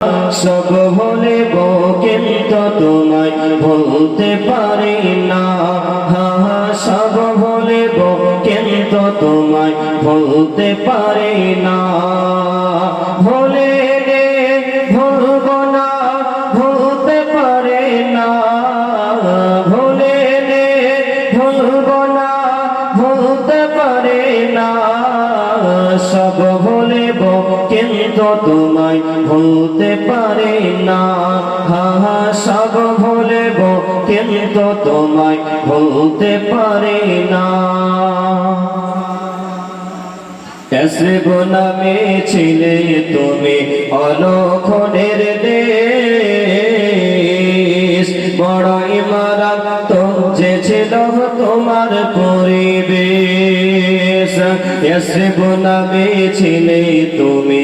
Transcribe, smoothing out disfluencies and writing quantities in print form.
সব ভুলিব কিন্তু তোমায় ভুলতে পারি না। সব ভুলিব কিন্তু তোমায় ভুলতে পারি না। ভুলে ভুলব না, ভুলতে পারি না। ভুলে ভুলব না, ভুলতে পারি না। সব ভুলিব কিন্তু তোমায় ভুলতে পারি না। সব ভুলিব কিন্তু তোমায় ভুলতে পারি না। ইয়াসরিব নামে ছিলে তুমি অলক্ষণের দেশ, বড়ই মারাত্মক যে ছিল তোমার পরিবেশ। ইয়াসরিব নামে ছিলে তুমি